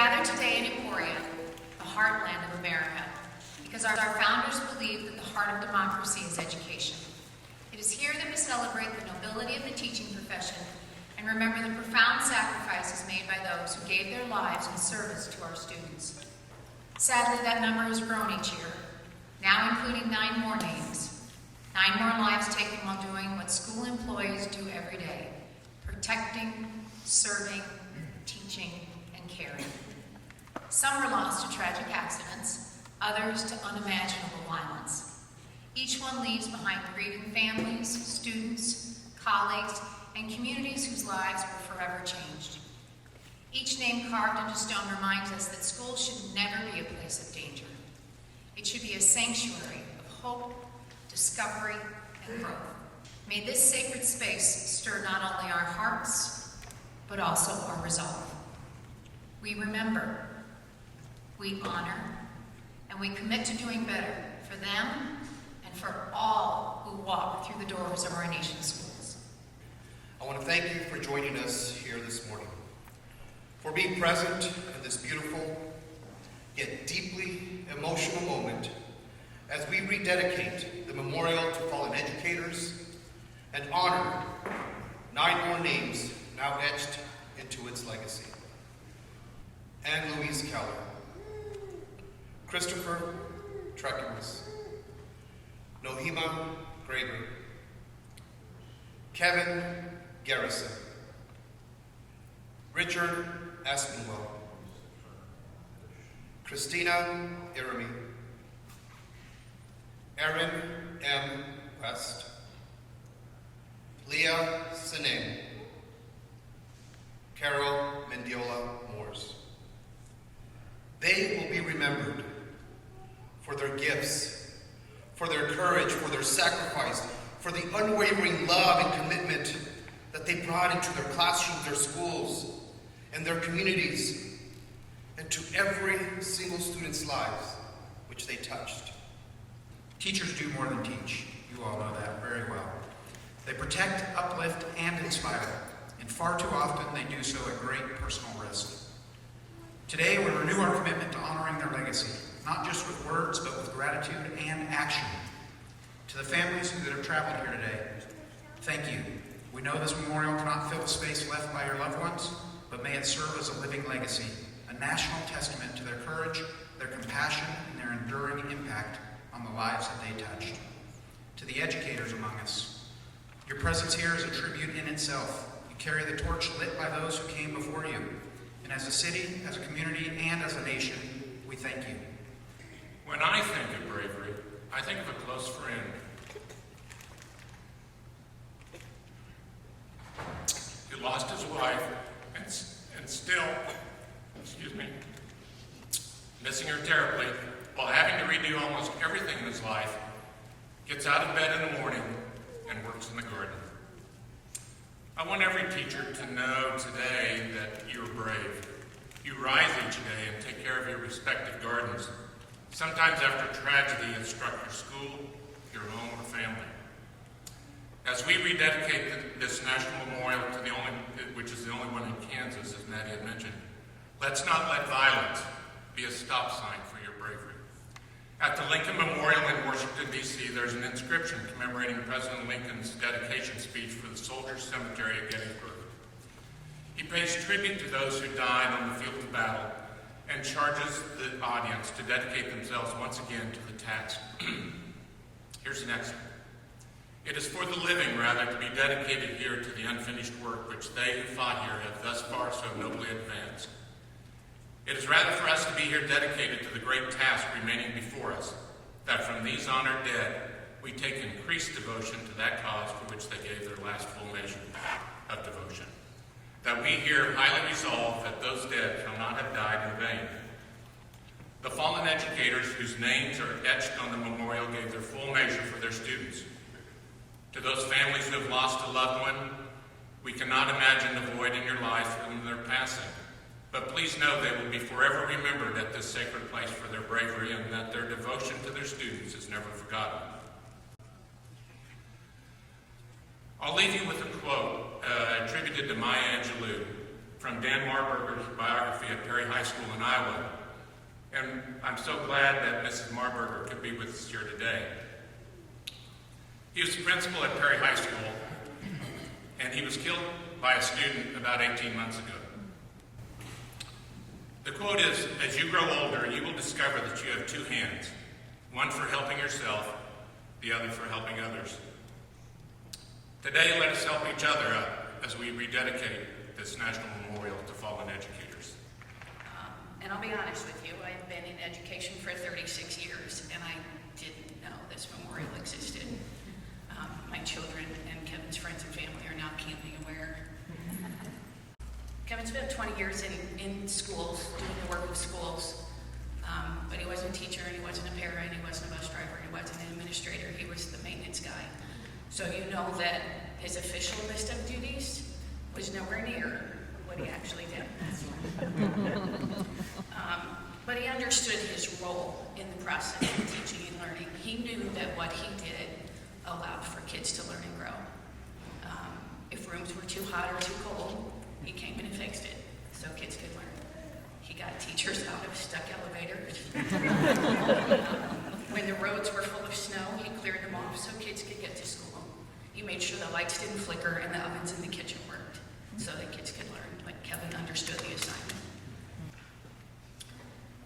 gather today in Emporia, the heartland of America, because our founders believed that the heart of democracy is education. It is here that we celebrate the nobility of the teaching profession and remember the profound sacrifices made by those who gave their lives in service to our students. Sadly, that number has grown each year, now including 9 more names. 9 more lives taken while doing what school employees do every day, protecting, serving, teaching, and caring. Some were lost to tragic accidents, others to unimaginable violence. Each one leaves behind grieving families, students, colleagues, and communities whose lives were forever changed. Each name carved into stone reminds us that school should never be a place of danger. It should be a sanctuary of hope, discovery, and growth. May this sacred space stir not only our hearts, but also our resolve. We remember, we honor, and we commit to doing better for them and for all who walk through the doors of our nation's schools. I want to thank you for joining us here this morning, for being present in this beautiful, yet deeply emotional moment as we rededicate the memorial to fallen educators and honor 9 more names now etched into its legacy. And Louise Keller, Christopher Trakimas, Nohema Graber, Kevin Garrison, Richard Aspinwell, Christina Irami, Aaron M. West, Leah Sine, Carol Mendiola Morse. They will be remembered for their gifts, for their courage, for their sacrifice, for the unwavering love and commitment that they brought into their classrooms, their schools, and their communities, and to every single student's lives which they touched. Teachers do more than teach. You all know that very well. They protect, uplift, and inspire, and far too often they do so at great personal risk. Today, we renew our commitment to honoring their legacy, not just with words, but with gratitude and action. To the families that have traveled here today, thank you. We know this memorial cannot fill the space left by your loved ones, but may it serve as a living legacy, a national testament to their courage, their compassion, and their enduring impact on the lives that they touched. To the educators among us, your presence here is a tribute in itself. You carry the torch lit by those who came before you. And as a city, as a community, and as a nation, we thank you. When I think of bravery, I think of a close friend. He lost his wife and still, missing her terribly, while having to redo almost everything in his life, gets out of bed in the morning and works in the garden. I want every teacher to know today that you're brave. You rise each day and take care of your respective gardens. Sometimes after tragedy has struck your school, your home, or family. As we rededicate this national memorial to which is the only one in Kansas, as Maddie had mentioned, let's not let violence be a stop sign for your bravery. At the Lincoln Memorial in Washington, D.C., there's an inscription commemorating President Lincoln's dedication speech for the Soldiers' Cemetery at Gettysburg. He pays tribute to those who died on the field of battle and charges the audience to dedicate themselves once again to the task. Here's the next one. It is for the living, rather, to be dedicated here to the unfinished work which they who fought here have thus far so nobly advanced. It is rather for us to be here dedicated to the great task remaining before us, that from these honored dead, we take increased devotion to that cause for which they gave their last full measure of devotion. That we here highly resolve that those dead shall not have died in vain. The fallen educators whose names are etched on the memorial gave their full measure for their students. To those families who have lost a loved one, we cannot imagine the void in your life from their passing. But please know they will be forever remembered at this sacred place for their bravery and that their devotion to their students is never forgotten. I'll leave you with a quote attributed to Maya Angelou from from Dan Marburger's biography at Perry High School in Iowa. And I'm so glad that Mrs. Marburger could be with us here today. He was the principal at Perry High School, and he was killed by a student about 18 months ago. The quote is, "As you grow older, you will discover that you have two hands, one for helping yourself, the other for helping others." Today, let us help each other up as we rededicate this National Memorial to Fallen Educators. And I'll be honest with you, I've been in education for 36 years, and I didn't know this memorial existed. My children and Kevin's friends and family are now keenly aware. Kevin spent 20 years in schools, doing the work of schools, but he wasn't a teacher, and he wasn't a para, and he wasn't a bus driver, and he wasn't an administrator. He was the maintenance guy. So you know that his official list of duties was nowhere near what he actually did. But he understood his role in the process of teaching and learning. He knew that what he did allowed for kids to learn and grow. If rooms were too hot or too cold, he came in and fixed it so kids could learn. He got teachers out of stuck elevators. When the roads were full of snow, he cleared them off so kids could get to school. He made sure the lights didn't flicker and the ovens in the kitchen worked so that kids could learn. Like Kevin understood the assignment.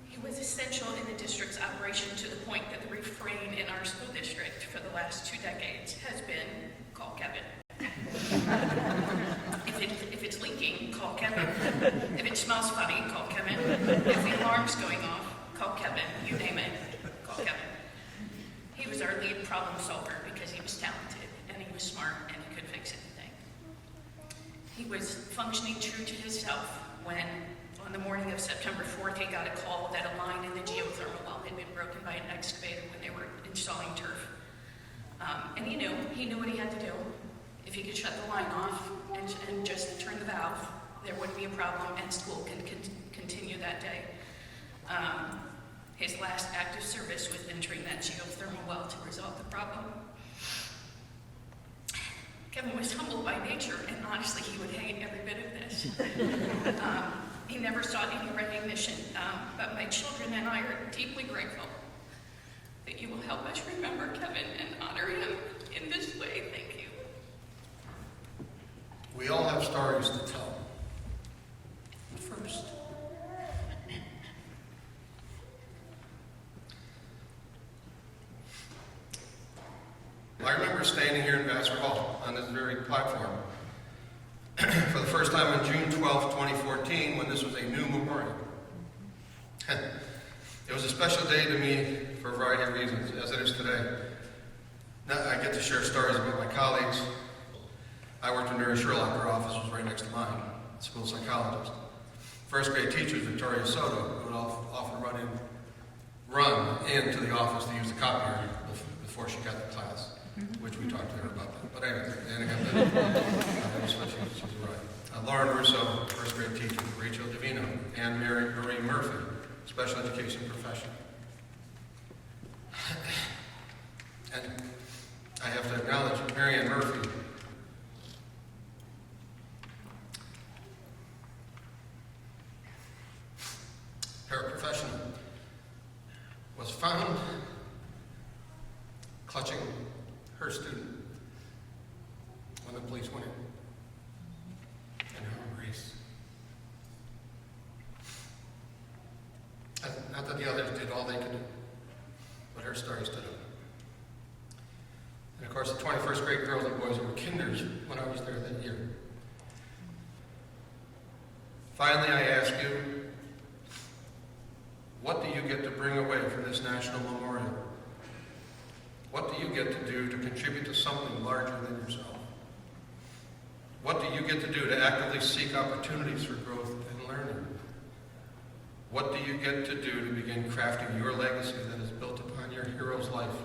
He was essential in the district's operation to the point that the refrain in our school district for the last 2 decades has been, "Call Kevin." If it's leaking, call Kevin. If it smells funny, call Kevin. If the alarm's going off, call Kevin. You name it, call Kevin. He was our lead problem solver because he was talented and he was smart and he could fix anything. He was functioning true to himself when, on the morning of September 4th, he got a call that a line in the geothermal well had been broken by an excavator when they were installing turf. And he knew what he had to do. If he could shut the line off and just turn the valve, there wouldn't be a problem and school could continue that day. His last act of service was entering that geothermal well to resolve the problem. Kevin was humble by nature, and honestly, he would hate every bit of this. He never sought any recognition, but my children and I are deeply grateful that you will help us remember Kevin and honor him in this way. Thank you. We all have stories to tell. First, I remember standing here in Vassar Hall on this very platform for the first time on June 12, 2014, when this was a new memorial. It was a special day to me for a variety of reasons, as it is today. Now I get to share stories about my colleagues. I worked in Mary Sherlock. Her office was right next to mine, school psychologist. First grade teacher, Victoria Soto, who would often run into the office to use the copier before she got to class, which we talked to her about that. But anyway, she's right. Lauren Russo, first grade teacher, Rachel Davino, and Marie Murphy, special education professional. And I have to acknowledge Marianne Murphy. Paraprofessional, was found clutching her student when the police went in her embrace. Not that the others did all they could do, but her story stood up. And of course, the 21st grade girls and boys were kinders when I was there that year. Finally, I ask you, what do you get to bring away from this national memorial? What do you get to do to contribute to something larger than yourself? What do you get to do to actively seek opportunities for growth and learning? What do you get to do to begin crafting your legacy that is built upon your hero's life